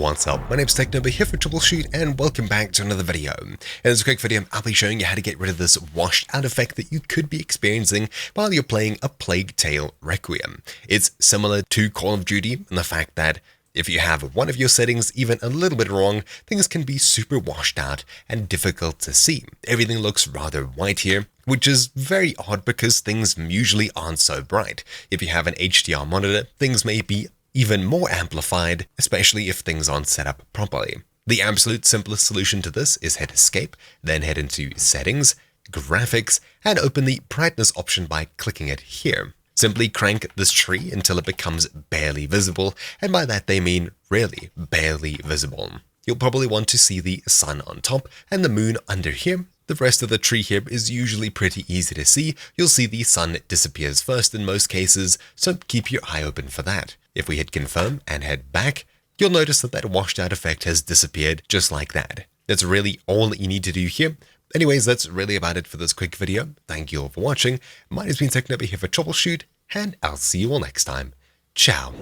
What's up, my name's Technober here for Troubleshoot and welcome back to another video. In this quick video I'll be showing you how to get rid of this washed out effect that you could be experiencing while you're playing A Plague Tale Requiem. It's similar to Call of Duty in the fact that if you have one of your settings even a little bit wrong, things can be super washed out and difficult to see. Everything looks rather white here, which is very odd because things usually aren't so bright. If you have an HDR monitor, things may be even more amplified, especially if things aren't set up properly. The absolute simplest solution to this is hit Escape, then head into Settings, Graphics, and open the Brightness option by clicking it here. Simply crank this tree until it becomes barely visible, and by that they mean really barely visible. You'll probably want to see the sun on top and the moon under here. The rest of the tree here is usually pretty easy to see. You'll see the sun disappears first in most cases, so keep your eye open for that. If we hit confirm and head back, you'll notice that washed out effect has disappeared just like that. That's really all that you need to do here. Anyways, that's really about it for this quick video. Thank you all for watching. My name's been Technober here for Troubleshoot, and I'll see you all next time. Ciao.